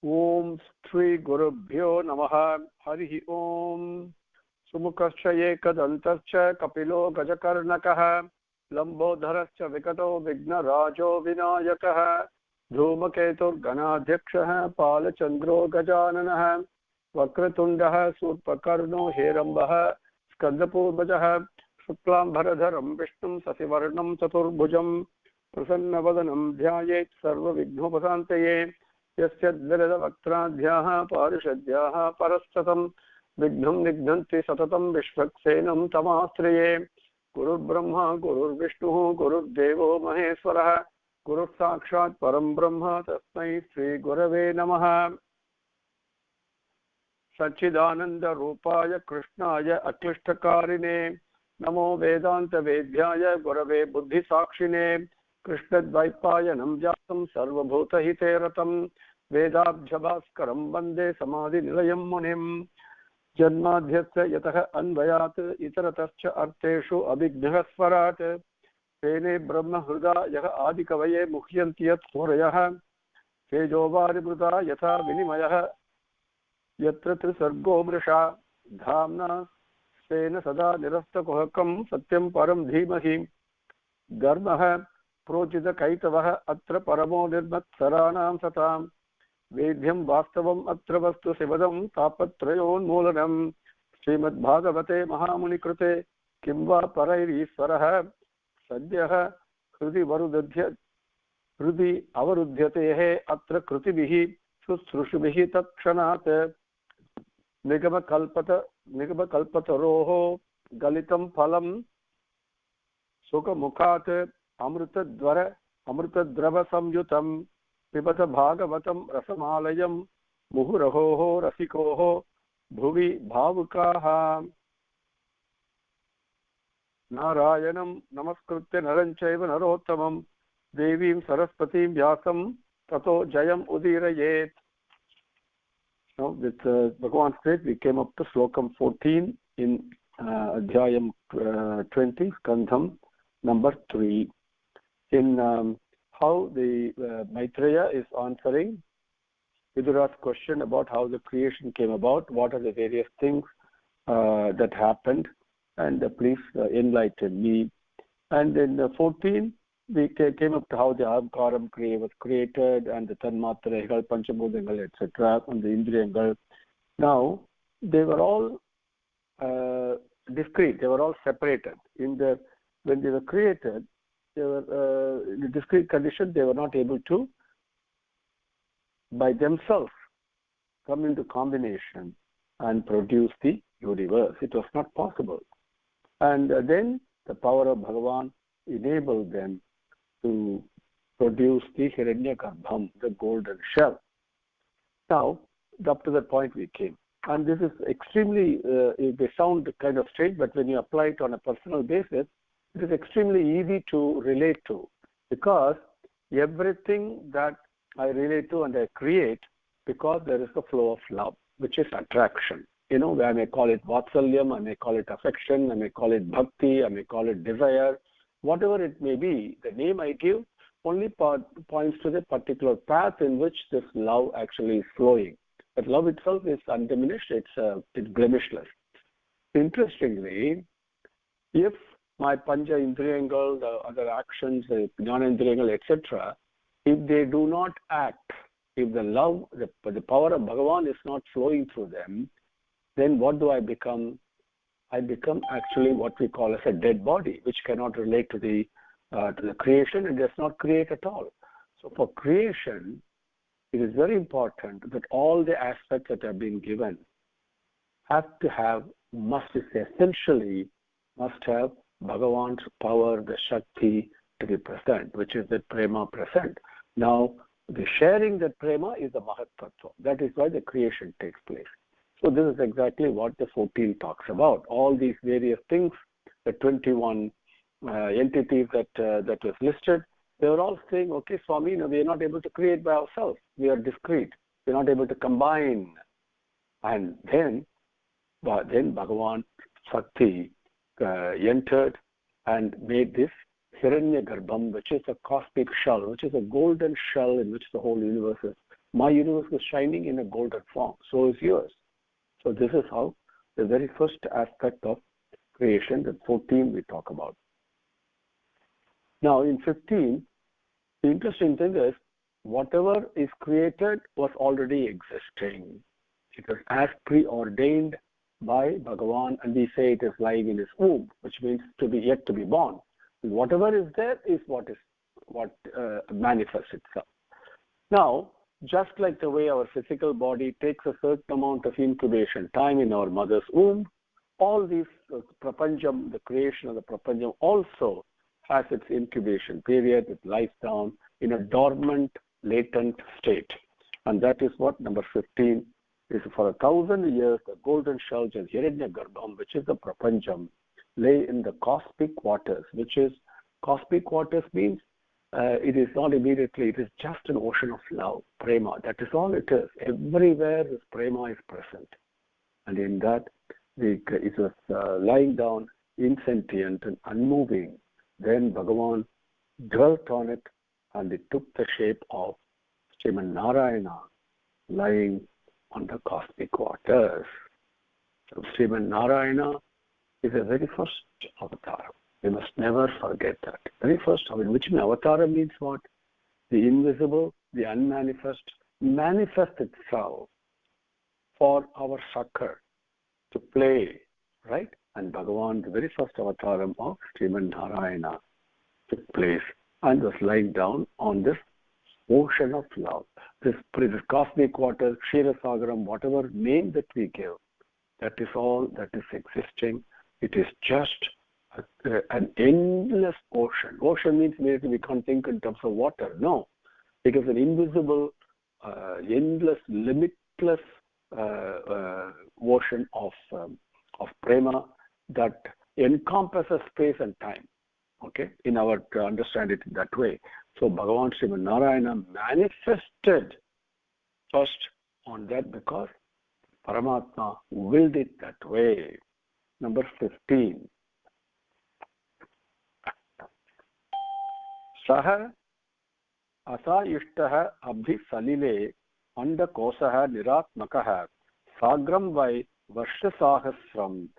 Om Shri Gurubhyo Namaha Harihi Om Sumukascha Ekadantascha Kapilo Gajakarnakaha Lambodharascha Vikato Vignarajo Vinayakaha Dhoomaketur Ganadhyakshaha Palachandro Gajananaha Vakratundaha Surpakarno Herambaha Skandapurvajaha Shuklam Bharadharam Vishnum Sasivarnam Chaturbhujam Prasannavadanam Dhyayet Sarva Vignopasantaye Yasyadviradavaktraadhyaha Parishadhyaha Parastatam Vignam Nignanti Satatam Vishvaksenam Tamastraye Gurur Brahma Gurur Vishnu Gurur Devo Maheswaraha Gurur Sakshat Param Brahma Tasmai Sri Gurave Namaha Sachidananda Rupaya Krishnaya Aklishtakarine Namo Vedanta Vedhyaya Gurave Buddhi Sakshine Krishna Dvaipayanam Jatam Sarvabhuta Hiteratam Vedabjabhaskaram Bande Samadhi Nilayam Munim Janmadhyasya Yataha Anvayat Itaratascha Arteshu Abhignahasvarat Tene Brahma Hruda Yaha Adikavaye Mukhyantiyat Horayaha Tejovari Bruta Yatha Vinimayaha Yatra Trisargo Mrisha Dhamna Sena Sada Nirasta Kohakam Satyam Param Dhimahi Garmaha Projita Kaitavaha Atra Paramo Nirmat Saranam Satam Vedhyam Vastavam Atra Vastu Sivadam Tapatrayon Moolanam Srimad Bhagavate Mahamuni Krute Kimva Parairi Swaraha Sadhyaha Hrudi Avarudhyatehe Atra Krutibihi Susrushubihi Takshanat Nigama Kalpataroho Galitam Phalam Sukha Mukhat Amrutadrava Samyutam Pibata Bhagavatam Rasamalayam Muhuraho Rasikoho Bhuvi Bhavukaha Narayanam Namaskritya Naranchaiva Narottamam Devim Saraswatim Vyasam Tato Jayam Udirayet. Now with Bhagavan's grace we came up to Slokam 14 in Adhyayam 20, Skandham number 3. In how the Maitreya is answering Vidura's question about how the creation came about, what are the various things that happened, and please enlighten me. And in 14, we came up to how the Ahamkaram Kriya was created, and the Tanmatrayagal, Panchabhudangal, etc., and the Indriyangal. Now, they were all discrete, they were all separated. When they were created, they were in a discrete condition, they were not able to by themselves come into combination and produce the universe. It was not possible. And then the power of Bhagavan enabled them to produce the Hiranyagarbham, the golden shell. Now, up to that point we came. And this is extremely, they sound kind of strange, but when you apply it on a personal basis, it is extremely easy to relate to, because everything that I relate to and I create, because there is a flow of love, which is attraction. You know, I may call it vatsalyam, I may call it affection, I may call it bhakti, I may call it desire, whatever it may be, the name I give only points to the particular path in which this love actually is flowing. But love itself is undiminished, it's blemishless. Interestingly, if my Pancha Indriyangal, the other actions, the Jnana Indriyangal, etc., if they do not act, if the love, the power of Bhagavan is not flowing through them, then what do I become? I become actually what we call as a dead body, which cannot relate to the creation and does not create at all. So for creation, it is very important that all the aspects that have been given must have Bhagavan's power, the Shakti to be present, which is the Prema present. Now, the sharing that Prema is the Mahat Tattva. That is why the creation takes place. So this is exactly what the 14 talks about. All these various things, the 21 entities that was listed, they were all saying, okay, Swami, we are not able to create by ourselves. We are discrete. We are not able to combine. And then Bhagavan Shakti entered and made this Hiranyagarbham, which is a cosmic shell, which is a golden shell in which the whole universe is My universe is shining in a golden form. So is yours. So this is how the very first aspect of creation, the 14 we talk about. Now in 15, the interesting thing is whatever is created was already existing. It was as preordained by Bhagavan, and we say it is lying in his womb, which means to be yet to be born. Whatever is there is what manifests itself. Now, just like the way our physical body takes a certain amount of incubation time in our mother's womb, all these prapanjam, the creation of the prapanjam also has its incubation period. It lies down in a dormant, latent state. And that is what number 15 is. For 1,000 years, the golden shells and Hiranyagarbham, which is the prapanjam, lay in the cosmic waters, which is, cosmic waters means it is not immediately, it is just an ocean of love, prema. That is all it is. Everywhere this prema is present. And in that, it was lying down, insentient and unmoving. Then Bhagavan dwelt on it, and it took the shape of Srimad Narayana lying on the cosmic waters. So Srimad Narayana is the very first avatar. We must never forget that. Very first avatar, which means avatar means what? The invisible, the unmanifest, manifest itself for our succor to play, right? And Bhagavan, the very first avataram of Srimad Narayana, took place and was lying down on this ocean of love. This cosmic water, Ksheerasagaram, whatever name that we give, that is all that is existing. It is just an endless ocean. Ocean means immediately we can't think in terms of water. No, it is an invisible, endless, limitless ocean of prema that encompasses space and time. Okay, in our to understand it that way. So Bhagavan Srimad Narayana manifested first on that because Paramatma willed it that way. Number 15. Saha asayishtaha abhi salile andakosaha niratmakaha sagram vai varshasahasram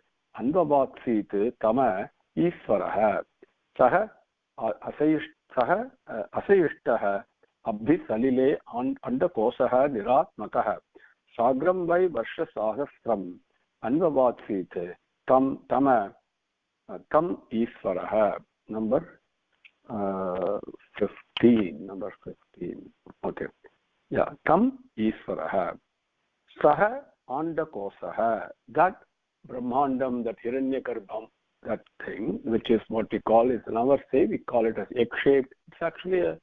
anvavatsit tama isvaraha. Saha asayishtaha abhi salile andakosaha niratmakaha sagram vai varshasahasram anvavatsit tam isvaraha. Number 15. Number 15. Okay. Yeah. Tam Isvaraha. Saha Andakosaha. That Brahmandam, that Hiranyagarbham, that thing, which is what we call, is in our say, we call it as egg-shaped. It's actually a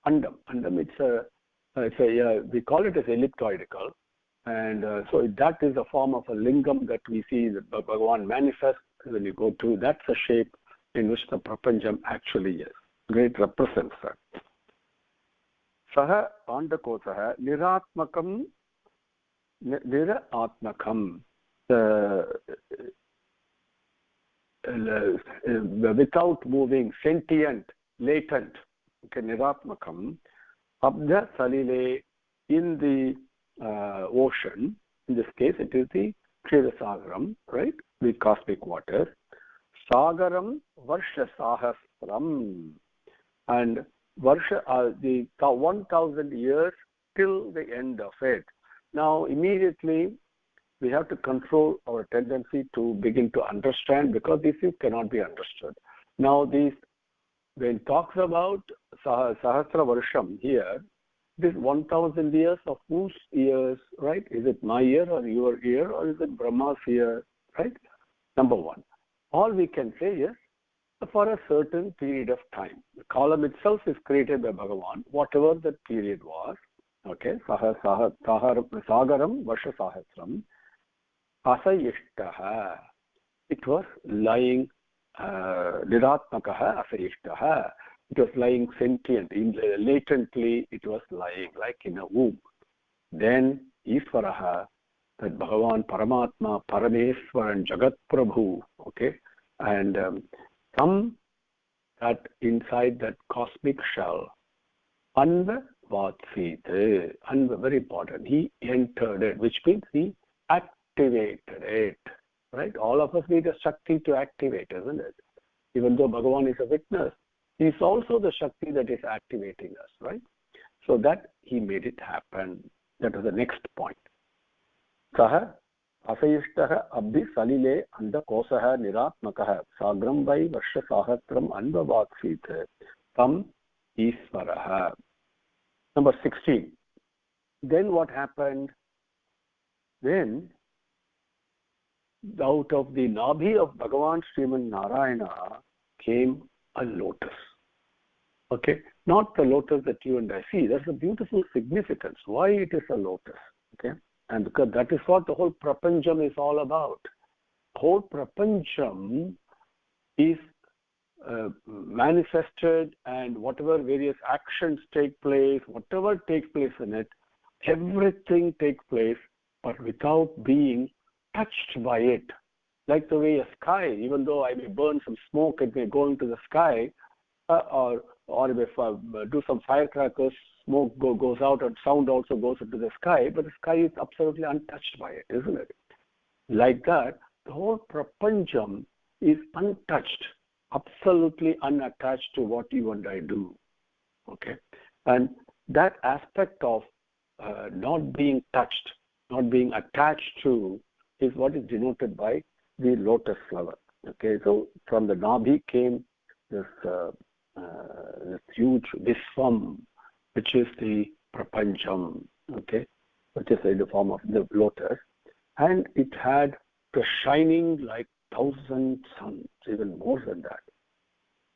andam. Andam, we call it as elliptoidical. And so that is a form of a lingam that we see that Bhagavan manifests when you go to. That's a shape in which the prapanjam actually is. Great represents that. Saha Andakosaha Niratmakam without moving, sentient, latent. Okay, Niratmakam Abdha Salile, in the ocean. In this case, it is the Ksheerasagaram, right? The cosmic water. Sagaram Varsha Sahasram. And Varsha, the 1,000 years till the end of it. Now, immediately, we have to control our tendency to begin to understand, because these things cannot be understood. Now, when it talks about Sahasra Varsham here, this 1,000 years of whose years, right? Is it my year or your year, or is it Brahma's year, right? Number one. All we can say is, for a certain period of time. The column itself is created by Bhagavan, whatever that period was. Okay, Sagaram Varsha Sahasram Asayishtaha. It was lying Niratmakaha Asayishtaha. It was lying sentient, latently it was lying like in a womb. Then Isvaraha, that Bhagavan, Paramatma, Parameswaran, Jagat Prabhu, okay, and come that inside that cosmic shell, Anva Vatsite. And very important, he entered it, which means he activated it. Right? All of us need a Shakti to activate, isn't it? Even though Bhagavan is a witness, he's also the Shakti that is activating us, right? So that he made it happen. That was the next point. Saha asayishtaha abhi salile anda kosaha niratmakaha sagram vai varsha sahasram anvavaksite tam isvaraha. Number 16. Then what happened? Then out of the Nabhi of Bhagavan Sriman Narayana came a lotus. Okay? Not the lotus that you and I see. That's a beautiful significance. Why it is a lotus? Okay? And because that is what the whole prapancham is all about. Whole prapancham is manifested, and whatever various actions take place, whatever takes place in it, everything takes place, but without being touched by it. Like the way a sky, even though I may burn some smoke, it may go into the sky, or if I do some firecrackers, smoke goes out and sound also goes into the sky, but the sky is absolutely untouched by it, isn't it? Like that, the whole prapancham is untouched, absolutely unattached to what you and I do. Okay? And that aspect of not being touched, not being attached to, is what is denoted by the lotus flower. Okay, so from the Nabhi came this huge Visvam, which is the Prapancham, okay, which is in the form of the lotus, and it had the shining like 1,000 suns, even more than that.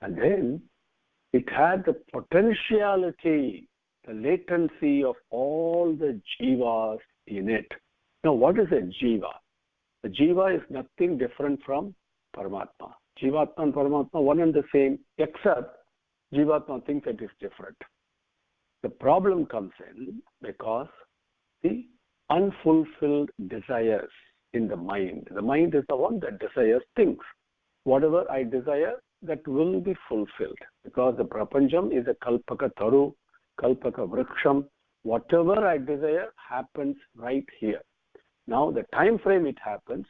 And then it had the potentiality, the latency of all the jivas in it. Now, what is a jiva? The jiva is nothing different from Paramatma. Jivatma and Paramatma, one and the same, except Jivatma thinks it is different. The problem comes in because the unfulfilled desires in the mind. The mind is the one that desires things. Whatever I desire, that will be fulfilled, because the Prapancham is a Kalpaka Taru, Kalpaka Vriksham. Whatever I desire happens right here. Now, the time frame it happens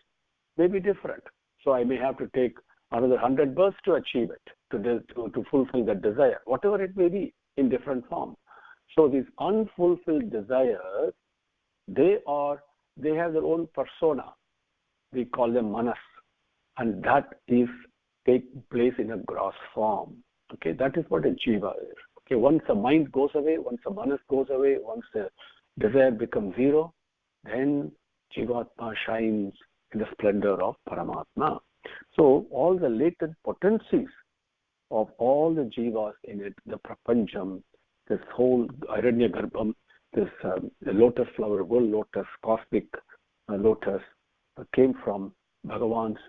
may be different. So I may have to take another 100 births to achieve it, to fulfill that desire, whatever it may be, in different form. So these unfulfilled desires, they have their own persona. We call them manas, and that is taking place in a gross form. Okay, that is what a jiva is. Okay, once the mind goes away, once the manas goes away, once the desire becomes zero, then Jivatma shines in the splendor of Paramatma. So all the latent potencies of all the jivas in it, the Prapancham, this whole Hiranyagarbham, this the lotus flower, world lotus, cosmic lotus, came from Bhagavan's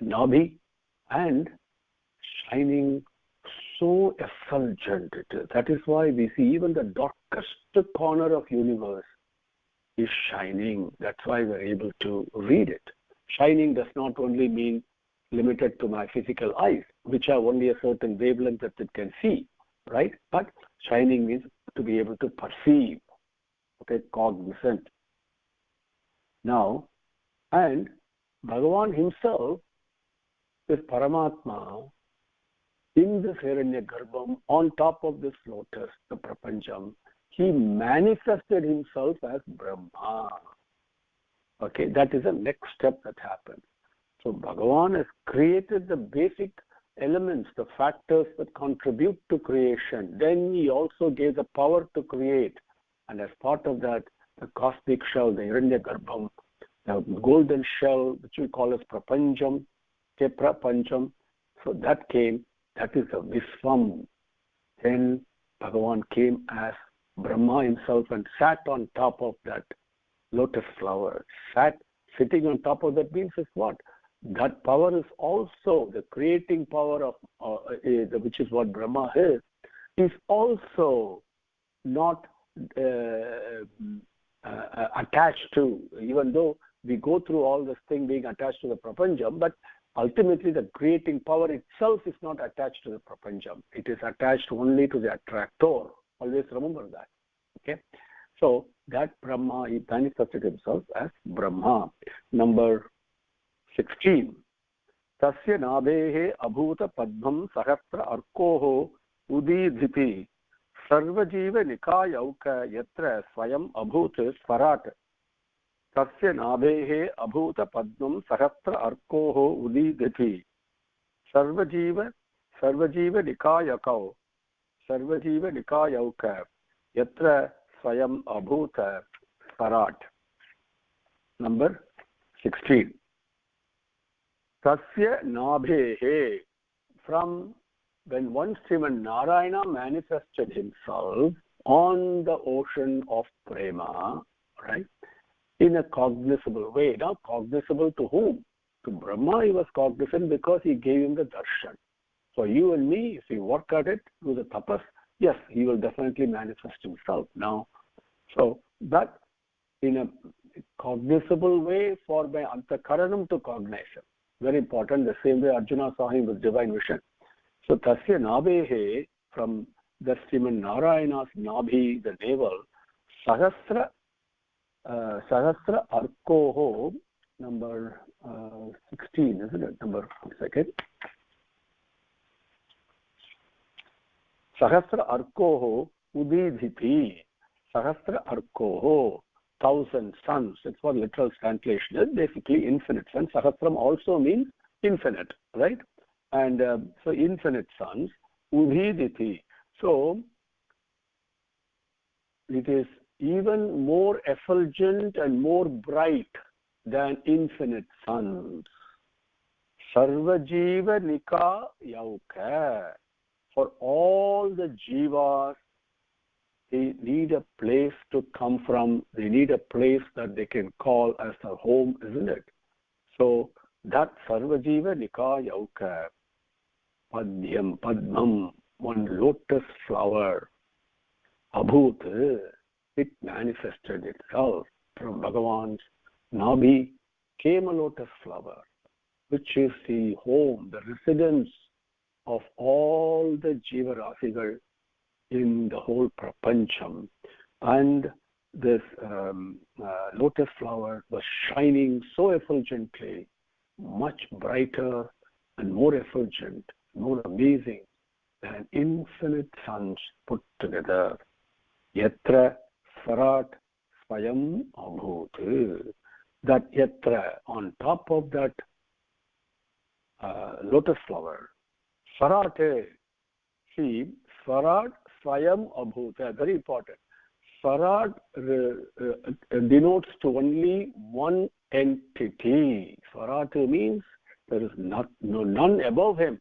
Nabhi and shining so effulgent. That is why we see even the darkest corner of universe is shining. That's why we're able to read it. Shining does not only mean limited to my physical eyes, which have only a certain wavelength that it can see, right? But shining means to be able to perceive, okay, cognizant. Now, and Bhagavan himself is Paramatma in this Hiranyagarbham, on top of this lotus, the Prapancham. He manifested himself as Brahma. Okay, that is the next step that happened. So Bhagavan has created the basic elements, the factors that contribute to creation. Then he also gave the power to create. And as part of that, the cosmic shell, the Hiranyagarbham, the golden shell, which we call as Prapancham, Prapancham. So that came, that is the Visvam. Then Bhagavan came as Brahma himself and sat on top of that lotus flower. Sitting on top of that means is what? That power is also the creating power of, which is what Brahma is also not attached to, even though we go through all this thing being attached to the Prapancham, but ultimately the creating power itself is not attached to the Prapancham. It is attached only to the attractor. Always remember that. Okay? So that Brahma, he manifested himself as Brahma. Number 16. Tasya nabehe abhuta padmam sahasra arkoho udidhipi sarvajiva nikayauka yatra swayam abhut swarat. Tasya nabehe abhuta padmam sahasra arkoho udidhipi sarvajiva nikayauka yatra swayam abhuta swarat. Number 16. Sathya nabhehe, from when one Srimad Narayana manifested himself on the ocean of prema, right, in a cognizable way. Now, cognizable to whom? To Brahma he was cognizant because he gave him the darshan. For you and me, if we work at it through the tapas, yes, he will definitely manifest himself. Now, so that in a cognizable way for my antakaranam to cognition. Very important, the same way Arjuna saw him with divine vision. So, Tasya Nabhehe, from the Srimad Narayana's Nabhi, the navel, Sahasra Arkoho, number 16, isn't it? Number, one second. Sahasra Arkoho Udidhipi. Sahasra Arkoho. 1,000 suns. It's what literal translation is. Basically, infinite suns. Sahasram also means infinite, right? And so infinite suns. Udhiditi. So it is even more effulgent and more bright than infinite suns. Sarvajiva nika yauka. For all the jivas, they need a place to come from. They need a place that they can call as a home, isn't it? So that Sarvajiva Nika Yauka, Padmam, one lotus flower, Abhut, it manifested itself from Bhagavan's Nabhi, came a lotus flower, which is the home, the residence of all the Jiva Rasigal in the whole prapancham. And this lotus flower was shining so effulgently, much brighter and more effulgent, more amazing than infinite suns put together. Yatra Swarat Swayam Abhut. That yatra, on top of that lotus flower, Swarat, see, Swarat Swayam Abhuta, very important. Swarat denotes to only one entity. Swarat means there is none above him.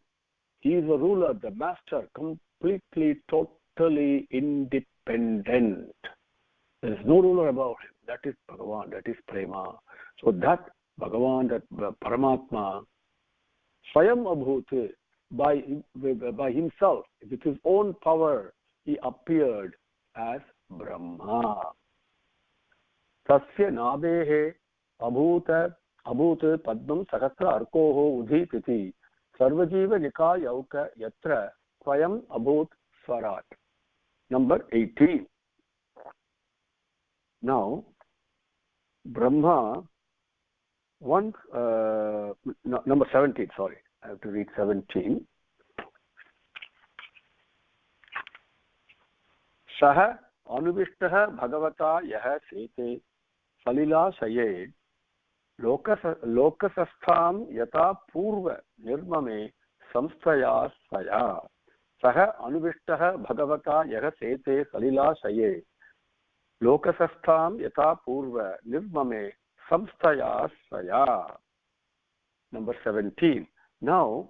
He is the ruler, the master, completely, totally independent. There is no ruler above him. That is Bhagavan, that is Prema. So that Bhagavan, that Paramatma, Swayam Abhuta, by himself, with his own power, he appeared as Brahma. Tasya nabehe abhuta padmam sahasra arkoho udhititi sarvajiva nika yauka yatra swayam abhut swarat. Number 18. Now, Brahma, number 17, sorry. I have to read 17. Saha anuvishtaha bhagavata yaha sete salila saye lokasastham yata purva nirmame samstaya saya. Saha anuvishtaha bhagavata yaha sete salila saye lokasastham yata purva nirmame samstaya saya. Number 17. Now,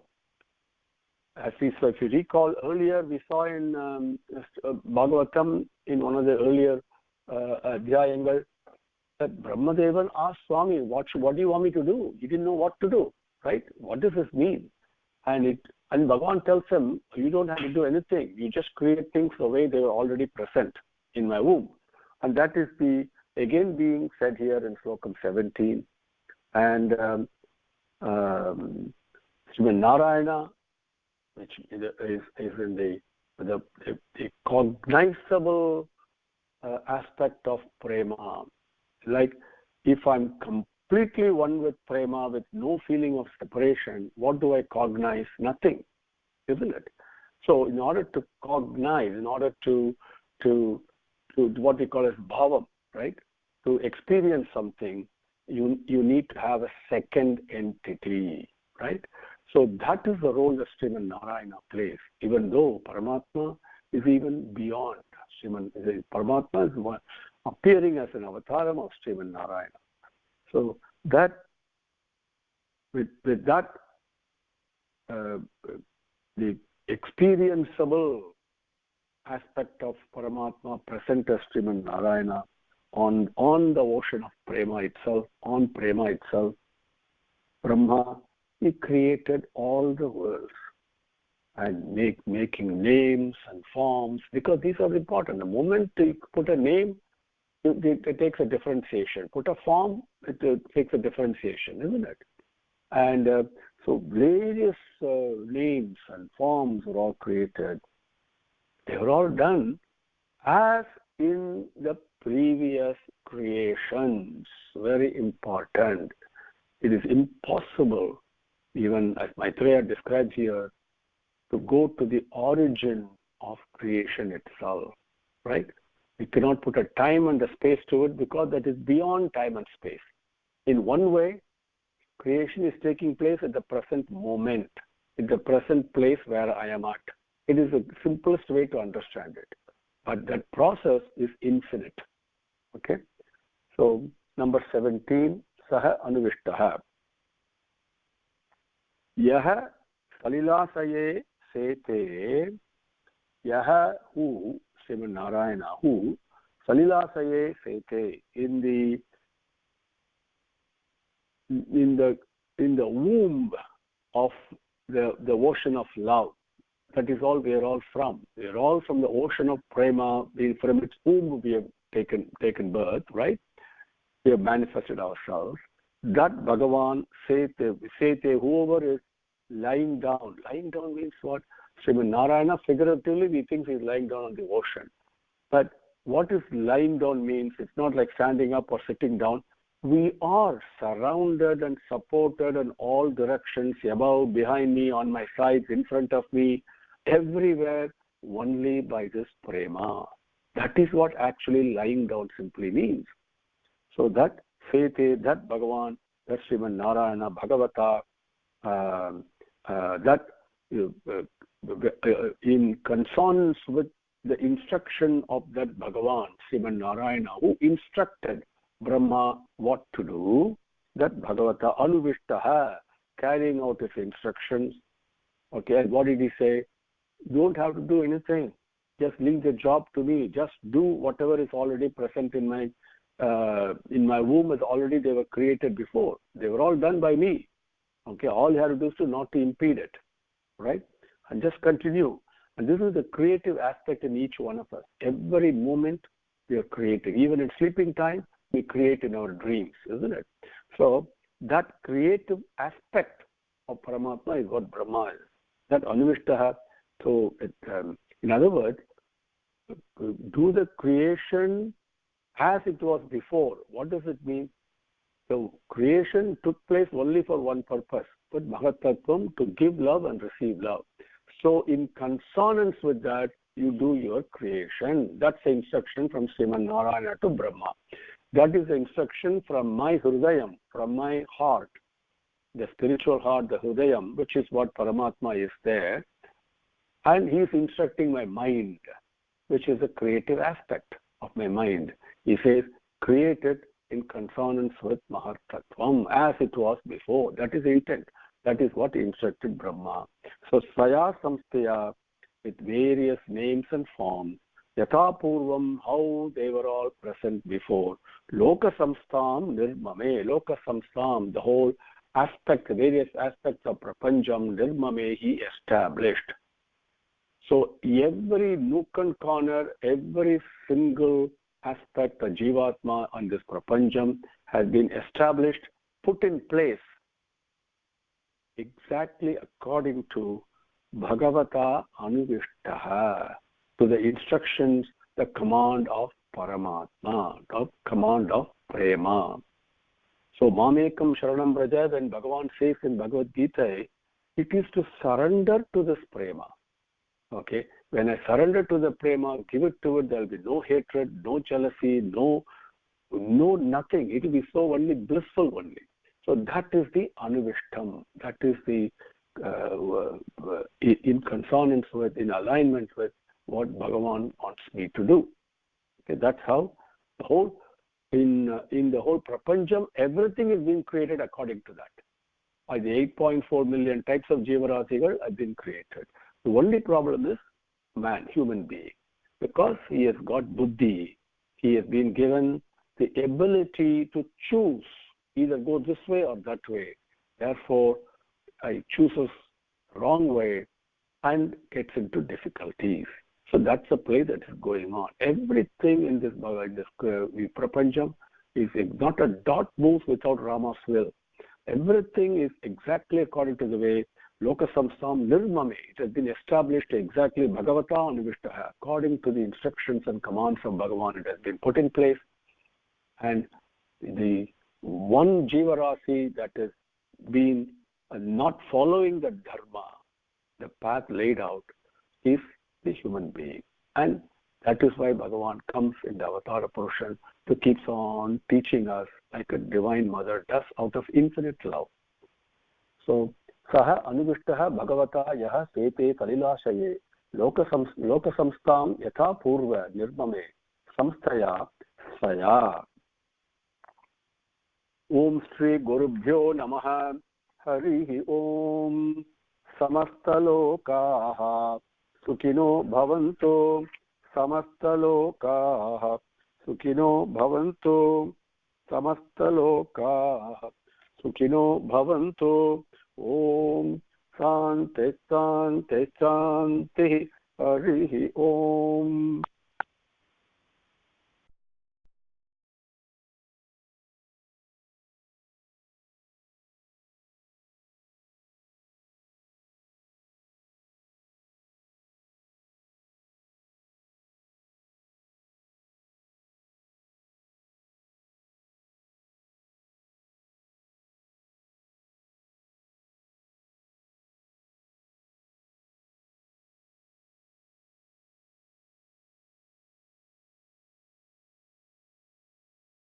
if you recall earlier, we saw in Bhagavatam, in one of the earlier Adhyayangal, that Brahmadevan asked Swami, what do you want me to do? He didn't know what to do, right? What does this mean? And Bhagavan tells him, you don't have to do anything. You just create things the way they were already present in my womb. And that is again being said here in Slokam 17. And Srimad Narayana, which is in the the cognizable aspect of prema. Like if I'm completely one with prema, with no feeling of separation, what do I cognize? Nothing, isn't it? So in order to cognize, in order to what we call as bhavam, right? To experience something, you need to have a second entity, right? So that is the role that Srimad Narayana plays, even though Paramatma is even beyond. Paramatma is one, appearing as an avataram of Srimad Narayana. So that, with that, the experienceable aspect of Paramatma present as Srimad Narayana on the ocean of prema itself, on prema itself, Brahma, he created all the worlds and making names and forms, because these are important. The moment you put a name, it takes a differentiation. Put a form, it takes a differentiation, isn't it? And so various names and forms were all created. They were all done as in the previous creations. Very important. It is impossible, even as Maitreya describes here, to go to the origin of creation itself, right? We cannot put a time and a space to it because that is beyond time and space. In one way, creation is taking place at the present moment, in the present place where I am at. It is the simplest way to understand it. But that process is infinite. Okay? So, number 17, Saha Anuvishtaha. Yaha Salilasaye Sete, Yaha who, Srimad Narayana, who, Salilasaye Sete, in the womb of the ocean of love. That is all we are all from. We are all from the ocean of prema. From its womb we have taken birth, right? We have manifested ourselves. That Bhagavan, Sete, whoever is lying down. Lying down means what? Srimad Narayana, figuratively, we think he's lying down on the ocean. But what is lying down means? It's not like standing up or sitting down. We are surrounded and supported in all directions, above, behind me, on my sides, in front of me, everywhere, only by this prema. That is what actually lying down simply means. So that Sete, that Bhagavan, that Srimad Narayana, Bhagavata, that in consonance with the instruction of that Bhagavan, Srimad Narayana, who instructed Brahma what to do, that Bhagavata Anuvishtaha, carrying out his instructions. Okay, and what did he say? You don't have to do anything. Just leave the job to me. Just do whatever is already present in my womb. Is already they were created before. They were all done by me. Okay, all you have to do is to not to impede it, right? And just continue. And this is the creative aspect in each one of us. Every moment we are creating. Even in sleeping time, we create in our dreams, isn't it? So that creative aspect of Paramatma is what Brahma is. That Anuvishtaha. So, in other words, do the creation as it was before. What does it mean? So, creation took place only for one purpose, but Mahatattvam, to give love and receive love. So, in consonance with that, you do your creation. That's the instruction from Srimad Narayana to Brahma. That is the instruction from my Hridayam, from my heart, the spiritual heart, the Hridayam, which is what Paramatma is there. And he is instructing my mind, which is a creative aspect of my mind. He says, create it in consonance with Mahatattvam, as it was before. That is the intent. That is what instructed Brahma. So, Svaya Samstaya, with various names and forms, Yatha Purvam, how they were all present before. Loka Samstam Nirmame, Loka Samstam, the whole aspect, various aspects of Prapanjam, Nirmame, he established. So every nook and corner, every single aspect of Jivatma on this Prapanjam has been established, put in place exactly according to Bhagavata Anuvishtaha, to the instructions, the command of Paramatma, the command of Prema. So, Mamekam Sharanam Braja, when Bhagavan says in Bhagavad Gita, it is to surrender to this Prema. Okay, when I surrender to the Prema, give it to it, there will be no hatred, no jealousy, no nothing. It will be so only blissful only. So that is the Anuvishtam. That is the in consonance with, in alignment with what Bhagavan wants me to do. Okay, that's how the whole in the whole prapancham, everything is being created according to that. By the 8.4 million types of Jivarasigal have been created. The only problem is man, human being, because he has got buddhi, he has been given the ability to choose, either go this way or that way. Therefore, he chooses wrong way and gets into difficulties. So that's the play that is going on. Everything in this prapancham is not a dot moves without Rama's will. Everything is exactly according to the way Slokams 3.20.15. It has been established exactly Bhagavata Anuvishtaha. According to the instructions and commands of Bhagavan, it has been put in place. And the one Jivarasi that has been not following the dharma, the path laid out, is the human being. And that is why Bhagavan comes in the Avatara Purushan to keep on teaching us like a divine mother does out of infinite love. So, Saha Anuvishtaha Bhagavata Yaha Sete Kalilashaye Lokasamstam Yatha Purva Nirmame Samstaya Saya. Om Shri Gurubhyo Namaha Harihi Om Samastalokaha Sukhino Bhavanto Samastalokaha Sukhino Bhavanto Samastalokaha Sukhino Bhavanto. Om Shanti Shanti Shanti Harihi Om.